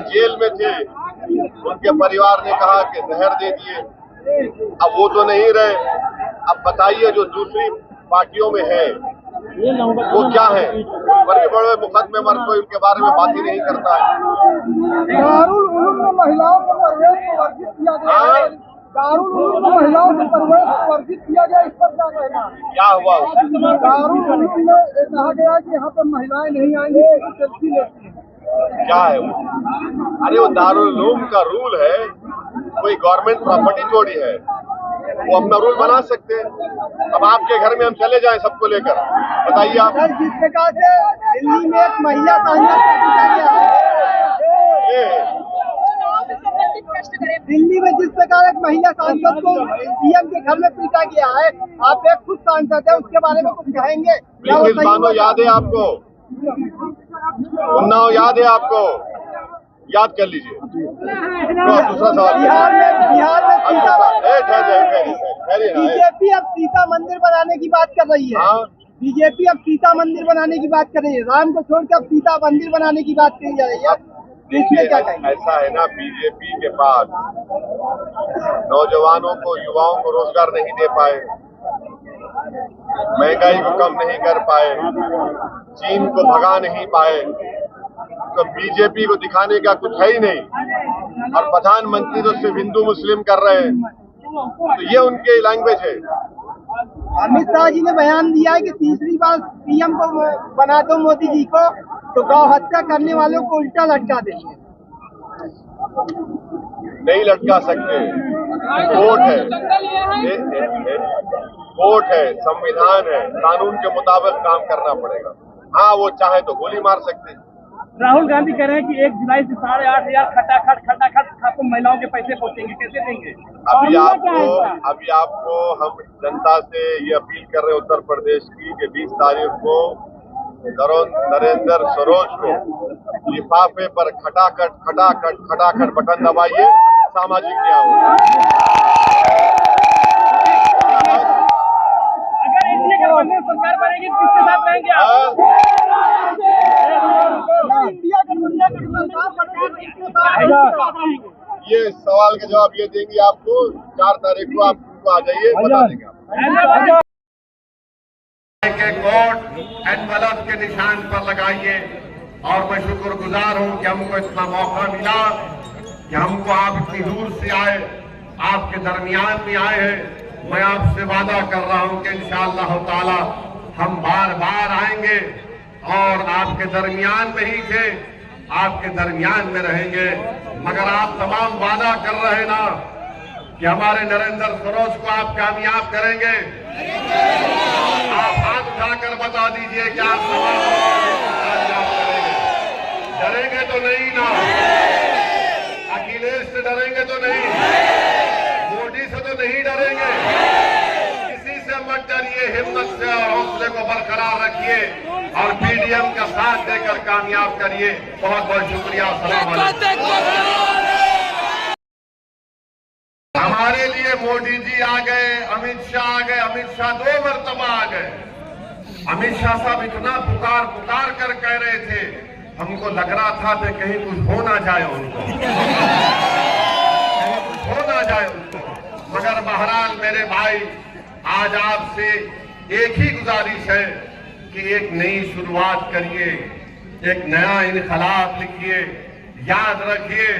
Jail में थे, उनके परिवार ने कहा कि जहर दे दिए। अब वो तो नहीं रहे। अब बताइए जो दूसरी पार्टियों में है वो क्या है? बड़े बड़े मुकदमे मर कोई उनके बारे में बात ही नहीं करता है। दारुल उलूम में महिलाओं के प्रवेश को वर्जित किया गया है। दारुल उलूम में महिलाओं के प्रवेश को वर्जित किया गया, इस पर क्या कहना? क्या हुआ? दारुल उलूम में कहा गया कि यहाँ पर महिलाएं नहीं आएंगी, सेल्फी लेती हैं। क्या है वो? अरे वो दारुल उलूम का रूल है, कोई गवर्नमेंट प्रॉपर्टी थोड़ी है। वो अपना रूल बना सकते हैं। अब आपके घर में हम चले जाएं सबको लेकर, बताइए आप। सर, जिस प्रकार से दिल्ली में एक महिला सांसद को पीटा गया है, दिल्ली में जिस प्रकार एक महिला सांसद को सीएम के घर में पीटा गया है, आप एक खुद सांसद है, उसके बारे में कुछ कहेंगे? बिल्कुल मानो याद है आपको, उन्नाव याद है आपको, याद कर लीजिए। दूसरा सवाल। बिहार में बीजेपी अब सीता मंदिर बनाने की बात कर रही है। बीजेपी अब सीता मंदिर बनाने की बात कर रही है। राम को छोड़कर अब सीता मंदिर बनाने की बात कही जा रही है। इसमें क्या कहेंगे? ऐसा है ना, बीजेपी के पास नौजवानों को, युवाओं को रोजगार नहीं दे पाए, महंगाई को कम नहीं कर पाए, चीन को भगा नहीं पाए, तो बीजेपी को दिखाने का कुछ है ही नहीं। और प्रधानमंत्री तो सिर्फ हिंदू मुस्लिम कर रहे हैं, तो ये उनके लैंग्वेज है। अमित शाह जी ने बयान दिया है कि तीसरी बार पीएम को बना दो मोदी जी को, तो गौ हत्या करने वालों को उल्टा लटका देंगे। नहीं लटका सकते, कोर्ट है, कोर्ट है, संविधान है, कानून के मुताबिक काम करना पड़ेगा। हाँ, वो चाहे तो गोली मार सकते हैं। राहुल गांधी कह रहे हैं कि 1 जुलाई से 8,500 खटाखट आपको महिलाओं के पैसे पहुंचेंगे, कैसे देंगे? अभी आपको हम जनता से ये अपील कर रहे हैं उत्तर प्रदेश की कि 20 तारीख को नरेंद्र सरोज को लिफाफे पर खटाखट बटन दबाइए, सामाजिक न्याय होगा। अगर इंडिया गठबंधन सरकार बनेगी किसके साथ रहेंगे आप? ये सवाल के जवाब ये देंगे आपको 4 तारीख को, आप उनको आ जाइए, बता देंगे आप। के कोर्ट एनवलप के निशान पर लगाइए। और मैं शुक्रगुजार हूं कि हमको इतना मौका मिला कि हमको आप इतनी दूर से आए, आपके दरमियान में आए हैं। मैं आपसे वादा कर रहा हूं कि इंशाअल्लाह ताला हम बार बार आएंगे और आपके दरमियान में ही थे, आपके दरमियान में रहेंगे। मगर आप तमाम वादा कर रहे ना कि हमारे नरेंद्र सरोज को आप कामयाब करेंगे। आप हाथ उठाकर बता दीजिए कि आप कामयाब करेंगे। डरेंगे तो नहीं ना? अखिलेश से डरेंगे तो नहीं? मोदी से तो नहीं डरेंगे? किसी से मत डरिए, हिम्मत से और हौसले को बरकरार रखिए और पीडीएम का साथ देकर कामयाब करिए। बहुत बहुत शुक्रिया। सलाम अलैकुम। हमारे लिए मोदी जी आ गए, अमित शाह आ गए। अमित शाह 2 मरतबा आ गए। अमित शाह साहब इतना पुकार कर कह रहे थे, हमको लग रहा था कि कहीं कुछ हो ना जाए उनको, हो ना जाए उनको। मगर बहरहाल मेरे भाई, आज आपसे एक ही गुजारिश है कि एक नई शुरुआत करिए, एक नया इनकलाब लिखिए। याद रखिए,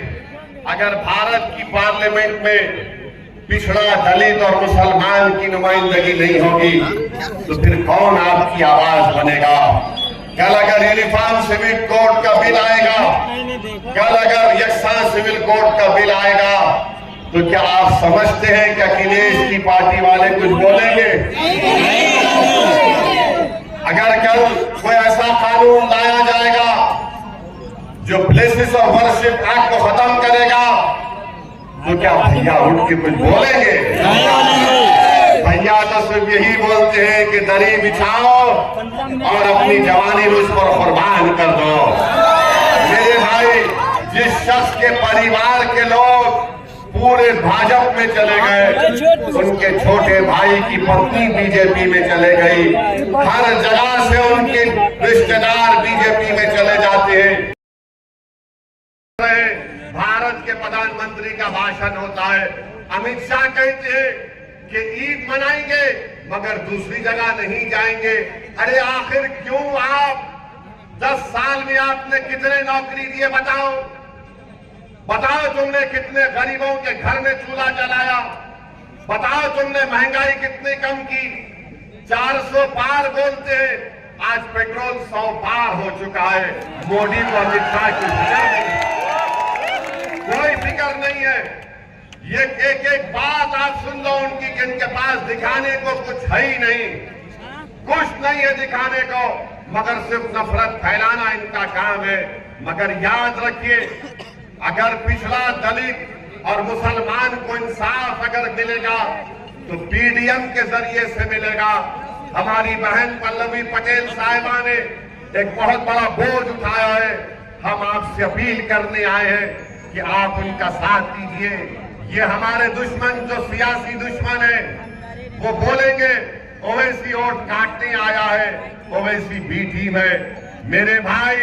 अगर भारत की पार्लियामेंट में पिछड़ा, दलित और मुसलमान की नुमाइंदगी नहीं होगी तो फिर कौन आपकी आवाज बनेगा? कल अगर यूनिफॉर्म सिविल कोड का बिल आएगा, कल अगर यकसान सिविल कोड का बिल आएगा, तो क्या आप समझते हैं कि अखिलेश की पार्टी वाले कुछ बोलेंगे? अगर कल कोई ऐसा कानून लाया जाएगा जो प्लेसेस ऑफ वर्शिप एक्ट को खत्म करेगा, तो क्या भैया उठ के कुछ बोलेंगे? भैया तो सिर्फ यही बोलते हैं कि दरी बिछाओ और अपनी जवानी मुझ पर कुर्बान कर दो। मेरे भाई, जिस शख्स के परिवार के लोग पूरे भाजपा में चले गए, उनके छोटे भाई की पत्नी बीजेपी में चले गई, हर जगह से उनके रिश्तेदार बीजेपी में चले जाते हैं। भारत के प्रधानमंत्री का भाषण होता है। अमित शाह कहते हैं कि ईद मनाएंगे मगर दूसरी जगह नहीं जाएंगे। अरे आखिर क्यों आप 10 साल में आपने कितने नौकरी दिए बताओ? बताओ तुमने कितने गरीबों के घर में चूल्हा जलाया? बताओ तुमने महंगाई कितनी कम की? 400 पार बोलते हैं, आज पेट्रोल 100 पार हो चुका है। मोदी को अमित शाह की फिक्र नहीं, कोई फिक्र नहीं है। ये एक एक बात आप सुन लो उनकी कि इनके पास दिखाने को कुछ है ही नहीं, कुछ नहीं है दिखाने को, मगर सिर्फ नफरत फैलाना इनका काम है। मगर याद रखिए, अगर पिछड़ा दलित और मुसलमान को इंसाफ अगर मिलेगा तो पीडीएम के जरिए से मिलेगा। हमारी बहन पल्लवी पटेल साहिबा ने एक बहुत बड़ा बोझ उठाया है। हम आपसे अपील करने आए हैं कि आप उनका साथ दीजिए। ये हमारे दुश्मन जो सियासी दुश्मन है वो बोलेंगे ओवैसी वोट काटने आया है, ओवैसी बी टीम है। मेरे भाई,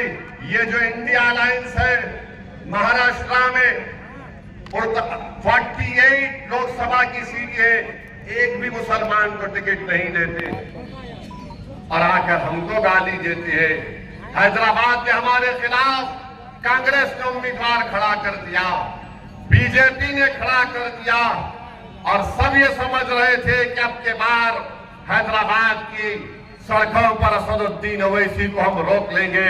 ये जो इंडिया अलायंस है महाराष्ट्र में 48 लोकसभा की सीट है, एक भी मुसलमान को टिकट नहीं देते और आकर हमको गाली देते हैं। हैदराबाद में हमारे खिलाफ कांग्रेस ने उम्मीदवार खड़ा कर दिया, बीजेपी ने खड़ा कर दिया और सब ये समझ रहे थे कि अब के बार हैदराबाद की सड़कों पर असदुद्दीन ओवैसी को हम रोक लेंगे।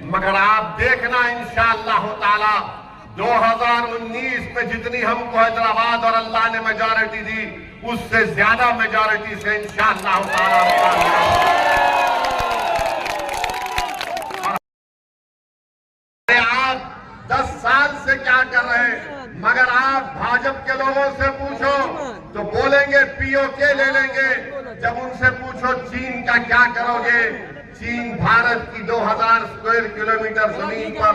मगर आप देखना इंशाअल्लाह ताला 2019 में जितनी हमको हैदराबाद और अल्लाह ने मेजॉरिटी दी, उससे ज्यादा मेजॉरिटी से इंशाअल्लाह ताला। आप 10 साल से क्या कर रहे हैं? मगर आप भाजपा के लोगों से पूछो तो बोलेंगे पीओके ले लेंगे। जब उनसे पूछो चीन का क्या करोगे, चीन भारत की 2000 स्क्वायर किलोमीटर जमीन पर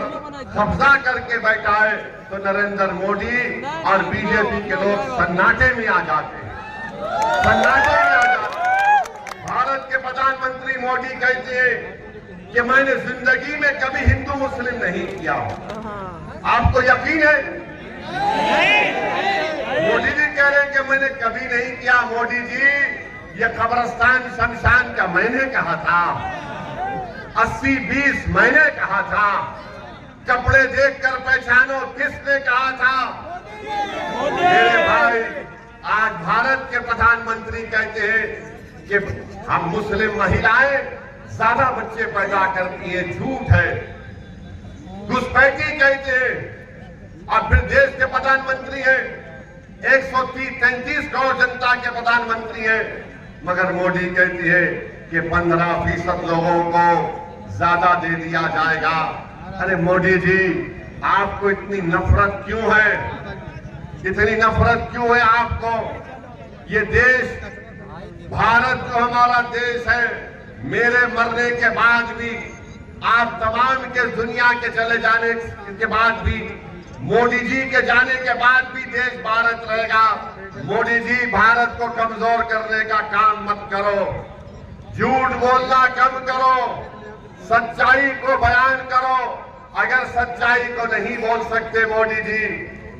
कब्जा करके बैठा है, तो नरेंद्र मोदी और बीजेपी के लोग सन्नाटे में आ जाते हैं, सन्नाटे में आ जाते हैं। भारत के प्रधानमंत्री मोदी कहते हैं कि मैंने जिंदगी में कभी हिंदू मुस्लिम नहीं किया। आपको यकीन है? मोदी जी कह रहे हैं कि मैंने कभी नहीं किया। मोदी जी, ये कब्रिस्तान शमशान का मैंने कहा था, 80-20 मैंने कहा था। कपड़े देखकर पहचानो किसने कहा था? मेरे भाई, आज भारत के प्रधानमंत्री कहते हैं कि हम मुस्लिम महिलाएं ज्यादा बच्चे पैदा करती हैं। झूठ है, घुसपैठी कहते हैं। और फिर देश के प्रधानमंत्री हैं, 133 करोड़ जनता के प्रधानमंत्री हैं, मगर मोदी कहती है कि 15% लोगों को ज्यादा दे दिया जाएगा। अरे मोदी जी, आपको इतनी नफरत क्यों है? इतनी नफरत क्यों है आपको? ये देश, भारत जो हमारा देश है, मेरे मरने के बाद भी, आप तमाम के दुनिया के चले जाने के बाद भी, मोदी जी के जाने के बाद भी देश भारत रहेगा। मोदी जी, भारत को कमजोर करने का काम मत करो, झूठ बोलना कम करो, सच्चाई को बयान करो। अगर सच्चाई को नहीं बोल सकते मोदी जी,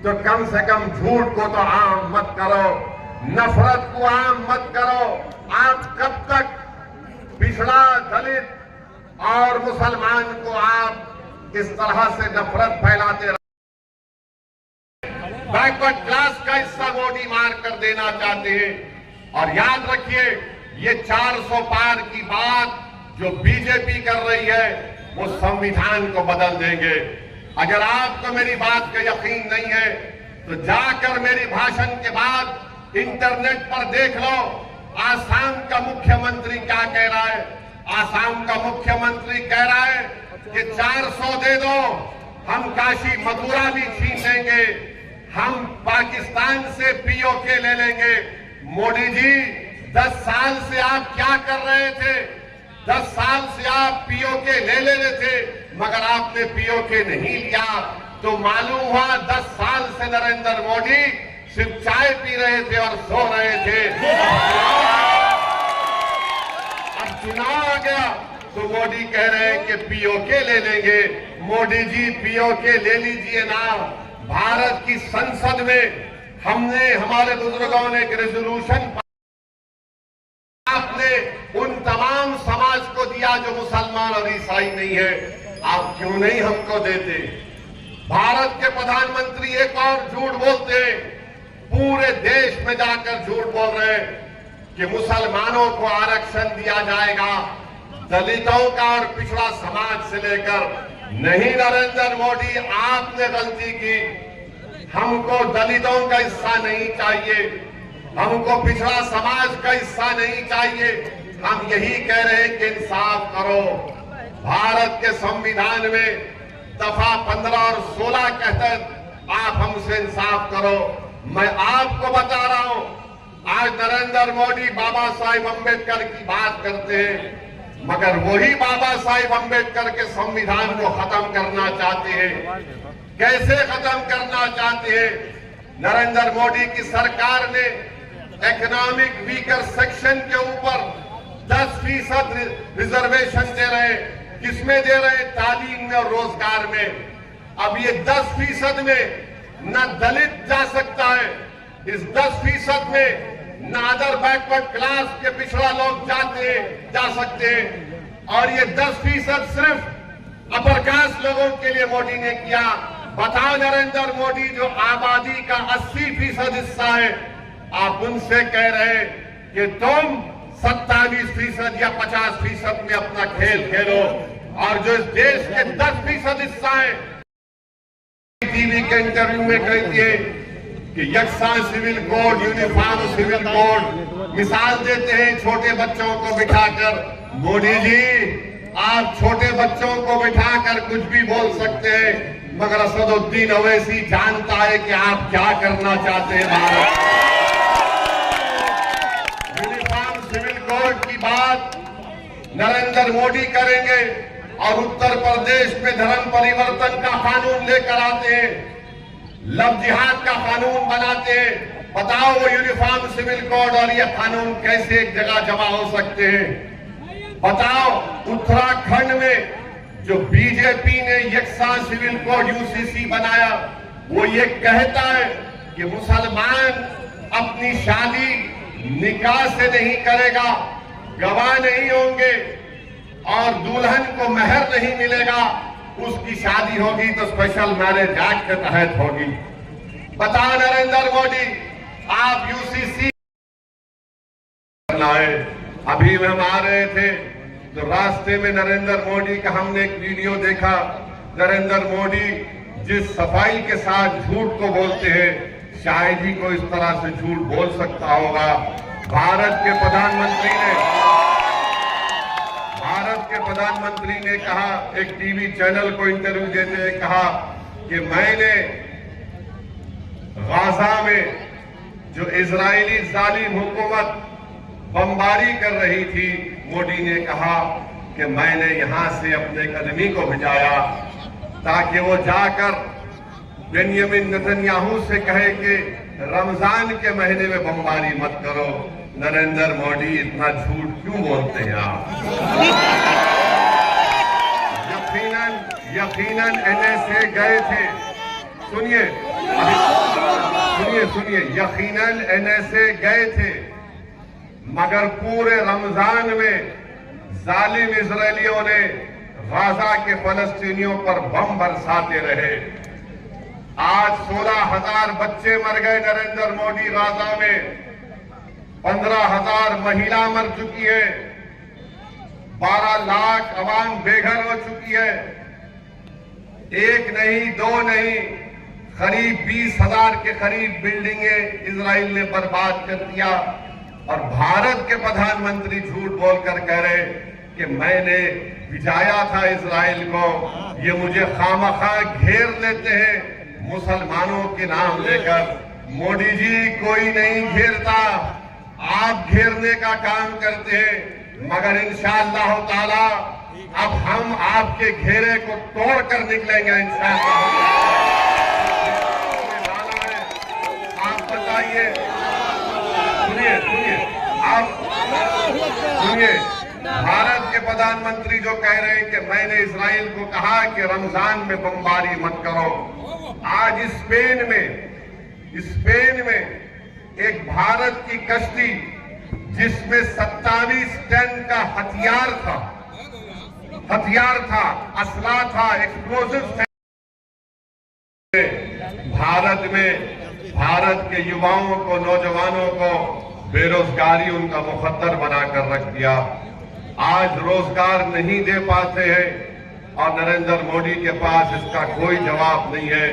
तो कम से कम झूठ को तो आम मत करो, नफरत को आम मत करो। आप कब तक पिछड़ा, दलित और मुसलमान को आप इस तरह से नफरत फैलाते रहे? बैकवर्ड क्लास का हिस्सा मोदी मार कर देना चाहते हैं। और याद रखिए, ये 400 पार की बात जो बीजेपी कर रही है, वो संविधान को बदल देंगे। अगर आपको मेरी बात का यकीन नहीं है तो जाकर मेरी भाषण के बाद इंटरनेट पर देख लो, आसाम का मुख्यमंत्री क्या कह रहा है। आसाम का मुख्यमंत्री कह रहा है कि 400 दे दो, हम काशी मथुरा भी छीन लेंगे, हम पाकिस्तान से पीओके ले लेंगे। मोदी जी, 10 साल से आप क्या कर रहे थे? 10 साल से आप पीओके ले रहे थे, मगर आपने पीओके नहीं लिया। तो मालूम हुआ 10 साल से नरेंद्र मोदी सिर्फ चाय पी रहे थे और सो रहे थे। अब चुनाव आ गया, तो मोदी कह रहे हैं कि पीओके ले लेंगे। मोदी जी पीओके ले लीजिए ना। भारत की संसद में हमने, हमारे बुजुर्गों ने एक रेजोल्यूशन, आपने उन तमाम समाज को दिया जो मुसलमान और ईसाई नहीं है, आप क्यों नहीं हमको देते? भारत के प्रधानमंत्री एक और झूठ बोलते हैं, पूरे देश में जाकर झूठ बोल रहे हैं कि मुसलमानों को आरक्षण दिया जाएगा, दलितों का और पिछड़ा समाज से लेकर। नहीं नरेंद्र मोदी, आपने गलती की। हमको दलितों का हिस्सा नहीं चाहिए, हमको पिछड़ा समाज का हिस्सा नहीं चाहिए। हम यही कह रहे हैं कि इंसाफ करो। भारत के संविधान में दफा 15 और 16 के तहत आप हमसे इंसाफ करो। मैं आपको बता रहा हूं, आज नरेंद्र मोदी बाबा साहिब अम्बेडकर की बात करते हैं, मगर वही बाबा साहिब अम्बेडकर के संविधान को खत्म करना चाहते हैं। कैसे खत्म करना चाहते हैं? नरेंद्र मोदी की सरकार ने इकोनॉमिक वीकर सेक्शन के ऊपर 10% रिजर्वेशन दे रहे हैं। किसमें दे रहे हैं? तालीम में और रोजगार में। अब ये 10% में न दलित जा सकता है, इस 10% में न अदर बैकवर्ड क्लास के पिछड़ा लोग जा सकते हैं, और ये 10% सिर्फ अपर कास्ट लोगों के लिए मोदी ने किया। बताओ नरेंद्र मोदी, जो आबादी का 80% हिस्सा है, आप उनसे कह रहे हैं कि तुम 27% या 50% में अपना खेल खेलो, और जो इस देश के 10% हिस्सा है, टीवी के इंटरव्यू में कहती है कि यकसा civil code, uniform civil code, मिसाल देते हैं छोटे बच्चों को बिठाकर। मोदी जी, आप छोटे बच्चों को बिठाकर कुछ भी बोल सकते हैं, मगर असदुद्दीन ओवैसी जानता है कि आप क्या करना चाहते हैं। भारत यूनिफॉर्म सिविल कोड की बात नरेंद्र मोदी करेंगे, और उत्तर प्रदेश में धर्म परिवर्तन का कानून लेकर आते हैं, लव जिहाद का कानून बनाते हैं। बताओ वो यूनिफॉर्म सिविल कोड और ये कानून कैसे एक जगह जमा हो सकते हैं? बताओ उत्तराखंड में जो बीजेपी ने यकसा सिविल कोड यूसीसी बनाया, वो ये कहता है कि मुसलमान अपनी शादी निकाह से नहीं करेगा, गवाह नहीं होंगे, और दुल्हन को मेहर नहीं मिलेगा, उसकी शादी होगी तो स्पेशल मैरिज एक्ट के तहत होगी। बताओ नरेंद्र मोदी, आप यूसीसी करना है। अभी हम आ रहे थे तो रास्ते में नरेंद्र मोदी का हमने एक वीडियो देखा। नरेंद्र मोदी जिस सफाई के साथ झूठ को बोलते हैं, शायद ही कोई इस तरह से झूठ बोल सकता होगा। भारत के प्रधानमंत्री ने कहा, एक टीवी चैनल को इंटरव्यू देते हुए कहा कि मैंने गाजा में जो इजरायली जालिम हुकूमत बमबारी कर रही थी, मोदी ने कहा कि मैंने यहां से अपने एक आदमी को भिजाया ताकि वो जाकर बेंयामिन नेतन्याहू से कहे कि रमजान के महीने में बमबारी मत करो। नरेंद्र मोदी, इतना झूठ क्यों बोलते हैं आप? यकीनन एनएसए गए थे, सुनिए, यकीनन एनएसए गए थे, मगर पूरे रमजान में जालिम इजरायलियों ने गाजा के फलस्तीनियों पर बम बरसाते रहे। आज 16,000 बच्चे मर गए नरेंद्र मोदी गाजा में, 15,000 महिला मर चुकी है, 12 लाख अवाम बेघर हो चुकी है। एक नहीं, दो नहीं, करीब 20,000 के करीब बिल्डिंगें इजराइल ने बर्बाद कर दिया। और भारत के प्रधानमंत्री झूठ बोलकर कह रहे कि मैंने भिजाया था इजराइल को, ये मुझे खामखा घेर लेते हैं मुसलमानों के नाम लेकर। मोदी जी, कोई नहीं घेरता, आप घेरने का काम करते हैं, मगर इंशाअल्लाह ताला अब हम आपके घेरे को तोड़कर निकलेंगे इंशाअल्लाह। आप बताइए, सुनिए, भारत के प्रधान प्रधानमंत्री जो कह रहे हैं कि मैंने इजराइल को कहा कि रमजान में बमबारी मत करो, आज स्पेन में एक भारत की कश्ती जिसमें 27 टन का हथियार था, असला था, एक्सप्लोजिव थे। भारत के युवाओं को, नौजवानों को बेरोजगारी उनका मुकद्दर बनाकर रख दिया। आज रोजगार नहीं दे पाते हैं और नरेंद्र मोदी के पास इसका कोई जवाब नहीं है।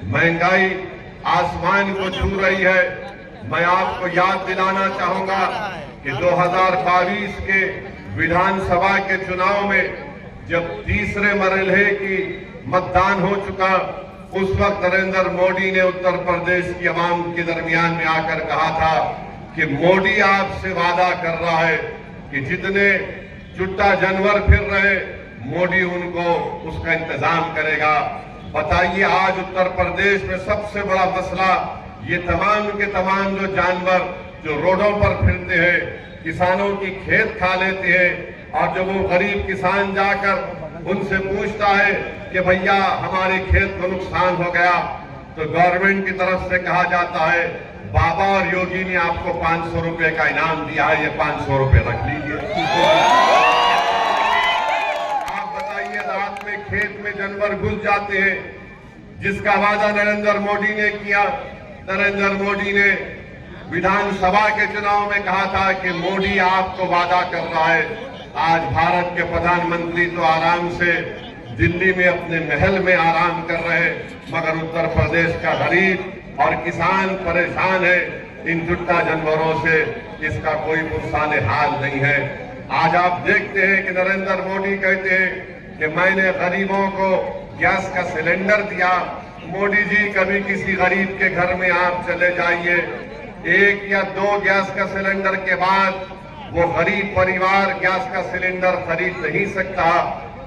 महंगाई आसमान को छू रही है। मैं आपको याद दिलाना चाहूंगा कि 2022 के विधानसभा के चुनाव में जब तीसरे मरहले की मतदान हो चुका, उस वक्त नरेंद्र मोदी ने उत्तर प्रदेश की आवाम के दरमियान में आकर कहा था कि मोदी आपसे वादा कर रहा है कि जितने चुट्टा जानवर फिर रहे, मोदी उनको उसका इंतजाम करेगा। बताइए, आज उत्तर प्रदेश में सबसे बड़ा मसला ये तमाम के तमाम जो जानवर जो रोडों पर फिरते हैं, किसानों की खेत खा लेते हैं, और जब वो गरीब किसान जाकर उनसे पूछता है कि भैया हमारे खेत को नुकसान हो गया, तो गवर्नमेंट की तरफ से कहा जाता है बाबा और योगी ने आपको 500 रुपए का इनाम दिया है, ये 500 रुपए रख लीजिए। आप बताइए, रात में खेत में जानवर घुस जाते हैं, जिसका वादा नरेंद्र मोदी ने किया। नरेंद्र मोदी ने विधानसभा के चुनाव में कहा था कि मोदी आपको वादा कर रहा है। आज भारत के प्रधानमंत्री तो आराम से दिल्ली में अपने महल में आराम कर रहे हैं, मगर उत्तर प्रदेश का गरीब और किसान परेशान है इन चुट्टा जानवरों से। इसका कोई पुरसाने हाल नहीं है। आज आप देखते हैं कि नरेंद्र मोदी कहते हैं कि मैंने गरीबों को गैस का सिलेंडर दिया। मोदी जी, कभी किसी गरीब के घर में आप चले जाइए, 1 या 2 गैस का सिलेंडर के बाद वो गरीब परिवार गैस का सिलेंडर खरीद नहीं सकता,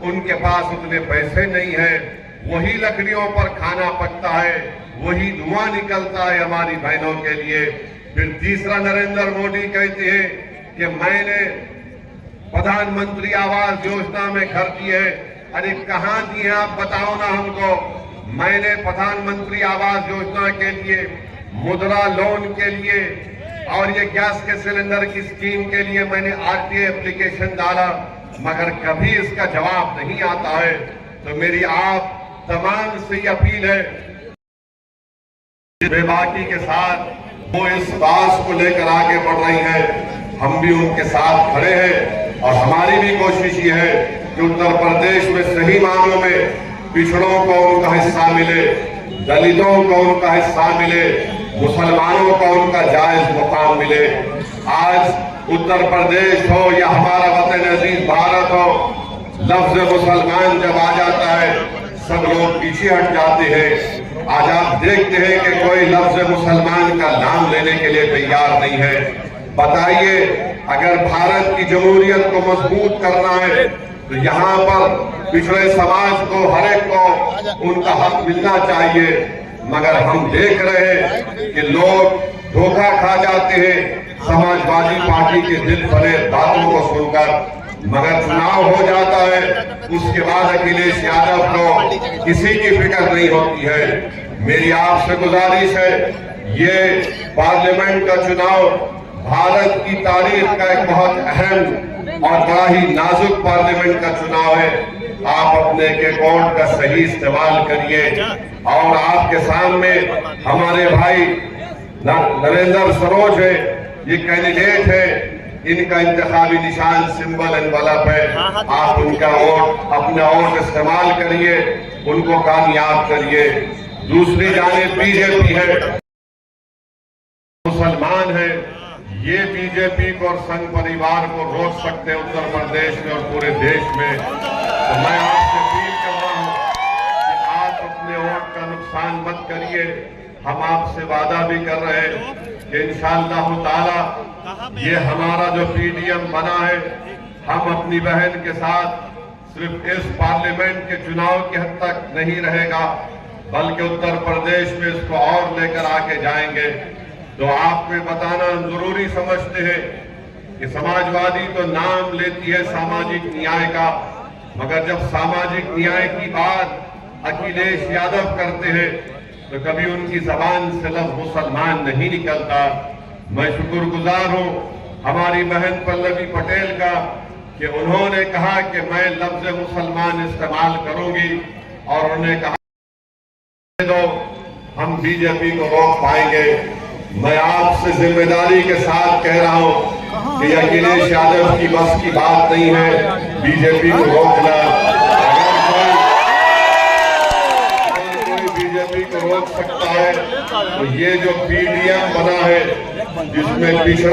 उनके पास उतने पैसे नहीं है। वही लकड़ियों पर खाना पकता है, वही धुआं निकलता है हमारी बहनों के लिए। फिर तीसरा नरेंद्र मोदी कहते हैं कि मैंने प्रधानमंत्री आवास योजना में घर दिए। अरे कहां दिए आप बताओ ना हमको। मैंने प्रधानमंत्री आवास योजना के लिए, मुद्रा लोन के लिए और ये गैस के सिलेंडर की स्कीम के लिए मैंने आरटीआई एप्लीकेशन डाला, मगर कभी इसका जवाब नहीं आता है। तो मेरी आप तमाम से अपील है, बेबाकी के साथ वो इस बात को लेकर आगे बढ़ रही है, हम भी उनके साथ खड़े हैं। और हमारी भी कोशिश ये है कि उत्तर प्रदेश में सही मानों में पिछड़ों को उनका हिस्सा मिले, दलितों को उनका हिस्सा मिले, मुसलमानों को उनका जायज मुकाम मिले। आज उत्तर प्रदेश हो या हमारा वतन अजीज भारत हो, लफ्ज मुसलमान जब आ जाता है सब लोग पीछे हट जाते हैं। आज आप देखते हैं कि कोई लफ्ज मुसलमान का नाम लेने के लिए तैयार नहीं है। बताइए, अगर भारत की जमहूरियत को मजबूत करना है तो यहाँ पर पिछड़े समाज को, हर एक को उनका हक मिलना चाहिए। मगर हम देख रहे हैं कि लोग धोखा खा जाते हैं समाजवादी पार्टी के दिल भरे बातों को सुनकर, मगर चुनाव हो जाता है उसके बाद अखिलेश यादव को किसी की फिक्र नहीं होती है। मेरी आपसे गुजारिश है, ये पार्लियामेंट का चुनाव भारत की तारीख का एक बहुत अहम और बड़ा ही नाजुक पार्लियामेंट का चुनाव है। आप अपने अकाउंट का सही इस्तेमाल करिए। और आपके सामने हमारे भाई नरेंद्र सरोज है, ये कैंडिडेट है, इनका इंतखाबी निशान सिंबल एनवलप है। आप उनका वोट, अपना वोट इस्तेमाल करिए, उनको कामयाब करिए। दूसरी जानिब बीजेपी है, मुसलमान है, ये बीजेपी को और संघ परिवार को रोक सकते हैं उत्तर प्रदेश में और पूरे देश में। तो मैं आपसे अपील कर रहा हूं कि आप अपने वोट का नुकसान मत करिए। हम आपसे वादा भी कर रहे हैं कि इंशाअल्लाह ताला ये हमारा जो पीडीएम बना है, हम अपनी बहन के साथ सिर्फ इस पार्लियामेंट के चुनाव की हद तक नहीं रहेगा, बल्कि उत्तर प्रदेश में इसको और लेकर आके जाएंगे। तो आपको बताना जरूरी समझते हैं कि समाजवादी तो नाम लेती है सामाजिक न्याय का, मगर जब सामाजिक न्याय की बात अखिलेश यादव करते हैं तो कभी उनकी जबान से लफ्ज मुसलमान नहीं निकलता। मैं शुक्रगुजार हूं हमारी बहन पल्लवी पटेल का कि उन्होंने कहा कि मैं लफ्ज मुसलमान इस्तेमाल करूंगी, और उन्होंने कहा दो हम बीजेपी को रोक पाएंगे। मैं आपसे जिम्मेदारी के साथ कह रहा हूं कि अखिलेश यादव की बस की बात नहीं है बीजेपी को रोकना। अगर कोई बीजेपी को रोक सकता है तो ये जो पीडीएम बना है जिसमें पिछड़ा